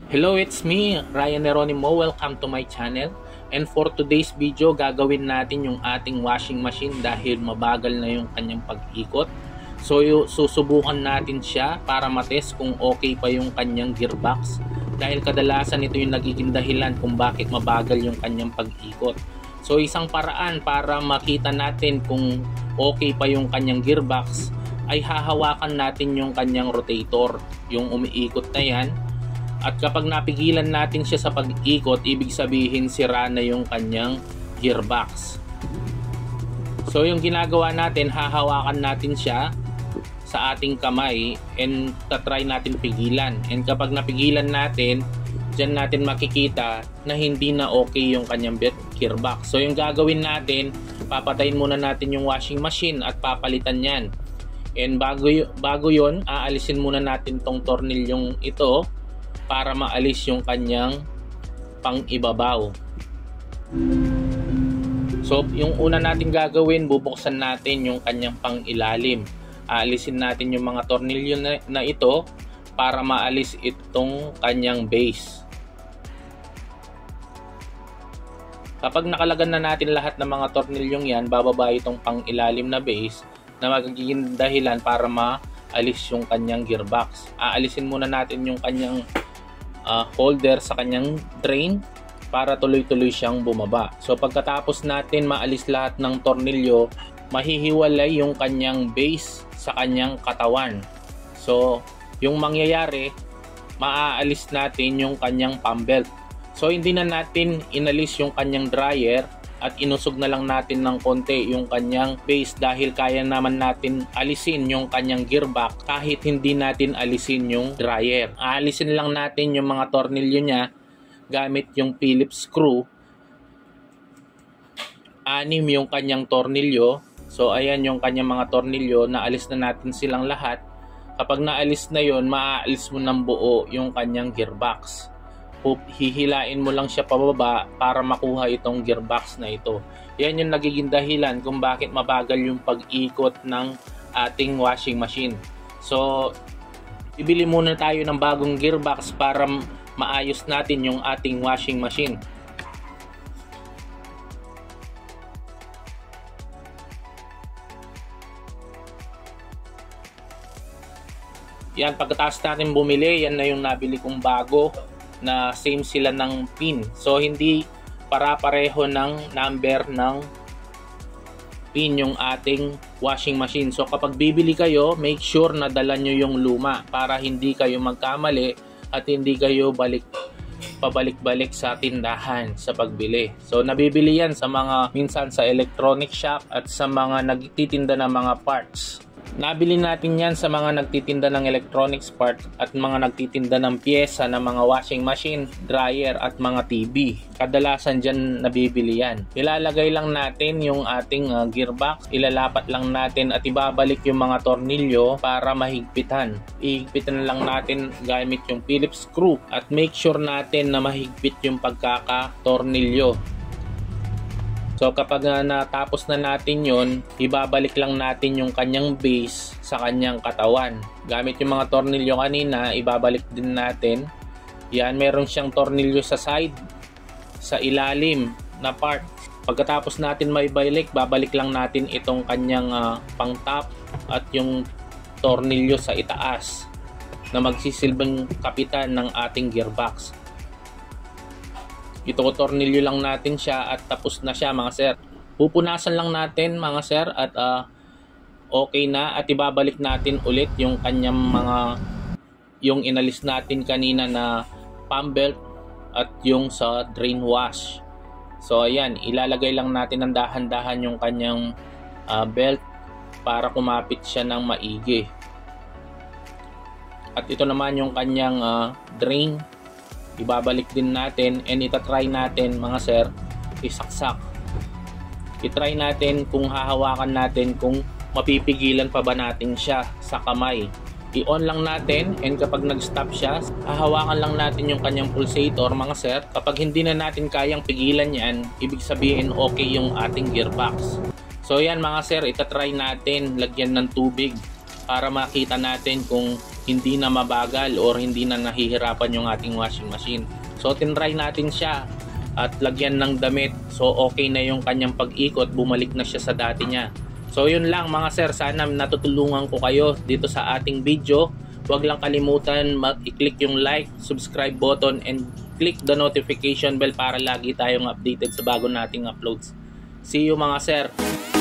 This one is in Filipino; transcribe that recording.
Hello, it's me, Ryan Neronimo. Welcome to my channel. And for today's video, gagawin natin yung ating washing machine dahil mabagal na yung kanyang pag-ikot. So, susubukan natin siya para matest kung okay pa yung kanyang gearbox. Dahil kadalasan ito yung nagiging dahilan kung bakit mabagal yung kanyang pag-ikot. So, isang paraan para makita natin kung okay pa yung kanyang gearbox ay hahawakan natin yung kanyang rotator, yung umiikot na yan. At kapag napigilan natin siya sa pag-ikot, ibig sabihin sira na yung kanyang gearbox. So yung ginagawa natin, hahawakan natin siya sa ating kamay and tatry natin pigilan. And kapag napigilan natin, dyan natin makikita na hindi na okay yung kanyang gearbox. So yung gagawin natin, papatayin muna natin yung washing machine at papalitan yan. And bago yun, aalisin muna natin tong tornilyong ito para maalis yung kanyang pang-ibabaw. So, yung una natin gagawin, bubuksan natin yung kanyang pang-ilalim. Aalisin natin yung mga tornilyo na ito para maalis itong kanyang base. Kapag nakalagan na natin lahat ng mga tornilyong yan, bababa itong pang-ilalim na base na magiging dahilan para maalis yung kanyang gearbox. Aalisin muna natin yung kanyang holder sa kanyang drain para tuloy-tuloy siyang bumaba. So pagkatapos natin maalis lahat ng tornilyo, mahihiwalay yung kanyang base sa kanyang katawan. So yung mangyayari, maaalis natin yung kanyang pump belt. So hindi na natin inalis yung kanyang dryer at inusog na lang natin ng konti yung kanyang base dahil kaya naman natin alisin yung kanyang gearbox kahit hindi natin alisin yung dryer. Aalisin lang natin yung mga tornilyo niya gamit yung Phillips screw. 6 yung kanyang tornilyo. So ayan yung kanyang mga tornilyo, naalis na natin silang lahat. Kapag naalis na yon, maaalis mo ng buo yung kanyang gearbox. Hihilain mo lang siya pababa para makuha itong gearbox na ito. Yan yung nagiging dahilan kung bakit mabagal yung pag-ikot ng ating washing machine. So, bibili muna tayo ng bagong gearbox para maayos natin yung ating washing machine. Yan, pagkatapos natin bumili, yan na yung nabili kong bago na same sila ng pin. So hindi para-pareho ng number ng pin yung ating washing machine. So kapag bibili kayo, make sure na dala nyo yung luma para hindi kayo magkamali at hindi kayo pabalik-balik sa tindahan sa pagbili. So nabibili yan sa mga minsan sa electronic shop at sa mga nagtitinda ng mga parts. Nabili natin yan sa mga nagtitinda ng electronics part at mga nagtitinda ng pyesa ng mga washing machine, dryer at mga TV. Kadalasan dyan nabibili yan. Ilalagay lang natin yung ating gearbox, ilalapat lang natin at ibabalik yung mga tornilyo para mahigpitan. Ihigpitan lang natin gamit yung Phillips screw at make sure natin na mahigpit yung pagkaka-tornilyo. So kapag natapos na natin yon, ibabalik lang natin yung kanyang base sa kanyang katawan. Gamit yung mga tornilyo kanina, ibabalik din natin. Yan, meron siyang tornilyo sa side, sa ilalim na part. Pagkatapos natin maibalik, babalik lang natin itong kanyang pang top at yung tornilyo sa itaas na magsisilbing kapitan ng ating gearbox. Ito tornilyo lang natin siya at tapos na siya mga sir. Pupunasan lang natin mga sir at okay na at ibabalik natin ulit yung kanyang yung inalis natin kanina na pump belt at yung sa drain wash. So ayan, ilalagay lang natin ng dahan-dahan yung kanyang belt para kumapit siya ng maigi. At ito naman yung kanyang drain. Ibabalik din natin and itatry natin mga sir, isaksak. Itry natin kung hahawakan natin kung mapipigilan pa ba natin siya sa kamay. I-on lang natin and kapag nag-stop siya, hahawakan lang natin yung kanyang pulsator mga sir. Kapag hindi na natin kayang pigilan yan, ibig sabihin okay yung ating gearbox. So yan mga sir, itatry natin lagyan ng tubig para makita natin kung hindi na mabagal or hindi na nahihirapan yung ating washing machine. So tinry natin siya at lagyan ng damit. So okay na yung kanyang pag-ikot, bumalik na siya sa dati niya. So yun lang mga sir, sana natutulungan ko kayo dito sa ating video. Huwag lang kalimutan i-click yung like, subscribe button, and click the notification bell para lagi tayong updated sa bago nating uploads. See you mga sir!